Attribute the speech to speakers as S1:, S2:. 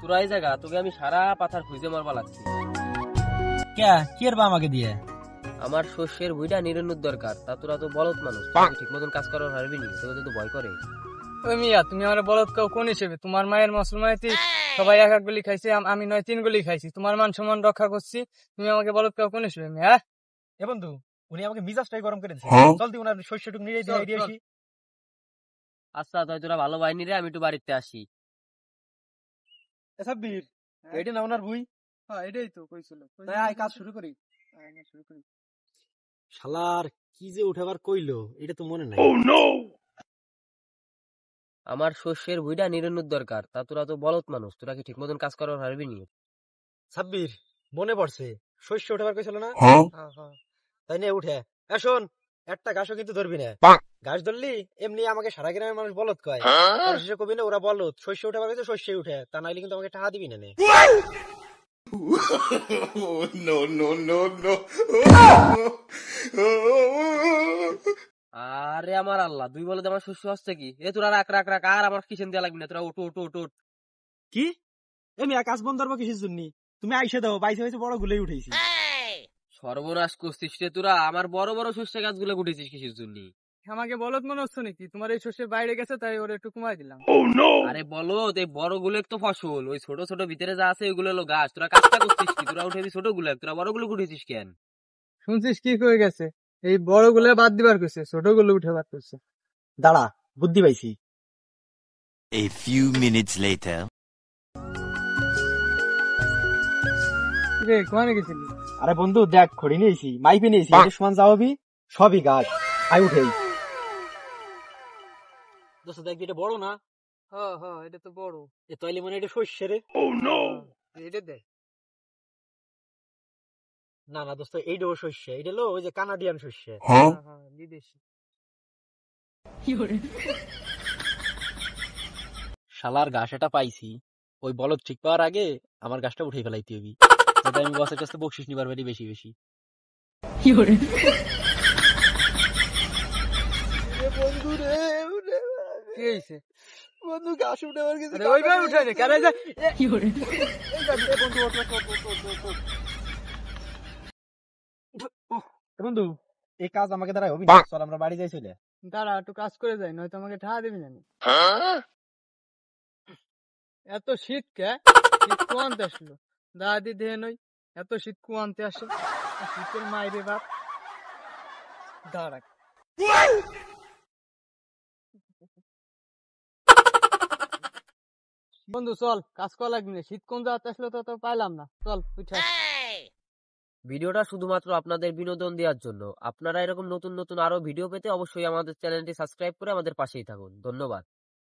S1: তোরা এই জায়গা তোকে আমি সারা পাথার খুঁজে মারবা লাগছি।
S2: কে কি বা আমাকে দিয়ে?
S1: আমার শস্যের ভুইটা নিরানোর দরকার, তা তোরা তো বলদ মানুষ, ঠিক মতন কাজ করার পারবি নি? তোকে তো ভয় করে।
S3: ওই মিয়া, তুমি আমার বলদ কাউ কোন হিসেবে? তোমার মায়ের মুসলমানিতে সবাই এক এক গুলি খাইছে, আমি নয় 3 গুলি খাইছি। তোমার মান সম্মান রক্ষা করছি, তুমি আমাকে বলদ কাউ কোন হিসেবে মিয়া?
S2: এ বন্ধু, উনি আমাকে মিজাজটাই গরম করে দিচ্ছে। চল তুই ওনার শস্যটুক নিয়ে দিয়ে আসি।
S1: আচ্ছা তাই তোরা ভালো বাইনি রে, আমি একটু বাড়িতে আসি।
S2: সাব্বির, এইটা না ওনার ভুই?
S3: হ্যাঁ এটাই তো কইছিল।
S2: তাই আয় কাজ শুরু করি। শালার কি যে উঠাবার কইলো এটা তো মনে নাই।
S1: আমার শস্যের ভুইটা নিরানোর দরকার, তা তোরা তো বলদ মানুষ, তোরা কি ঠিক মতন কাজ করার পারবি নি?
S2: সাব্বির, মনে পড়ছে শস্য উঠাবার কইছিল না?
S3: হ্যাঁ হ্যাঁ।
S2: তাই নিয়ে উঠে শোন, একটা ঘাসও কিন্তু ধরবি না। ঘাস ধরলি এমনি আমাকে সারা গ্রামের মানুষ বলদ কয়, শেষে কবি না ওরা বলদ, শস্য উঠাবার কইছে শস্য উঠে, তা নাইলে কিন্তু আমাকে টাকা দিবি না।
S1: আরে আমার আল্লাহ, দুই বলদ আমার শস্য হচ্ছে কি? এ তোরা রাখ রাখ রাখ, আর আমার কিচেন দেওয়া লাগবে না, তোরা ওটো ওটো ওটো।
S2: কি এমনি কাজ বন্ধ করবো কিসের জন্য? তুমি আইসে দাও, বাইসে বাইসে বড় গুলোই উঠেছি।
S1: সর্বনাশ করছিস রে তোরা, আমার বড় বড় শস্য গাছগুলো উঠেছিস কিসের জন্য?
S3: আমাকে বলদ মনে হচ্ছে নাকি? তোমার এই শস্যের বাইরে গেছে তাই ওরা একটু কমাই দিলাম।
S1: আরে বলদ, এই বড় গুলো তো ফসল, ওই ছোট ছোট ভিতরে যা আছে ওইগুলো হলো গাছ। তোরা কাজটা করছিস কি? তোরা উঠেছিস ছোট গুলো, তোরা বড় গুলো উঠেছিস কেন?
S3: শুনছিস কি হয়ে গেছে? এই বড় গুলো বাদ দিবার কইছে, ছোট গুলো উঠে বার করছে।
S2: দাঁড়া, বুদ্ধি পাইছি।
S4: A few minutes later.
S3: রে কোয়ানে গেছিলি?
S2: আরে বন্ধু দেখ, খড়ি নিয়েছি, মাইপে নিয়েছি, সমান যাওয়াবি, সবই গাছ। আই উঠেই দোস্ত দেখ, এটা বড় না?
S3: হ্যাঁ হ্যাঁ, এটা তো বড়।
S2: এ তাইলে মানে এটা শস্য রে।
S3: এটা দেখ।
S2: না না দোস্ত, এইটাও শস্য, এটা হলো ওই যে কানাডিয়ান শস্য।
S3: হ্যাঁ হ্যাঁ, বিদেশি।
S2: শালার ঘাস এটা পাইছি, ওই বলদ ঠিক পাওয়ার আগে আমার গাছটা উঠে ফেলাইতে হবি, যাতে আমি বসের কাছে বকশিস নিবার পারি বেশি বেশি। বন্ধু রে,
S3: কি হইছে?
S2: বন্ধু ঘাস উঠে আমার কাছে।
S3: আরে ওইভাবে উঠাই না কেন? যা
S2: বন্ধু, এই কাজ আমাকে দ্বারা হবি, চল আমরা বাড়ি যাই চলে।
S3: দাঁড়া, একটু কাজ করে যাই, নয়তো আমাকে ঠাহা দিবি না। এত শীত কে? শীত কো আনতে আসলো? দাদি দেহে নই, এত শীত কো আনতে আসে? শীতের মাইরে বাপ। দাঁড়া বন্ধু, চল কাজ করা লাগবে না। শীত কোন জায়গাতে আসলো তো পাইলাম না, চল উঠে।
S1: ভিডিওটা শুধুমাত্র আপনাদের বিনোদন দেওয়ার জন্য। আপনারা এরকম নতুন নতুন আরো ভিডিও পেতে অবশ্যই আমাদের চ্যানেলটি সাবস্ক্রাইব করে আমাদের পাশেই থাকুন। ধন্যবাদ।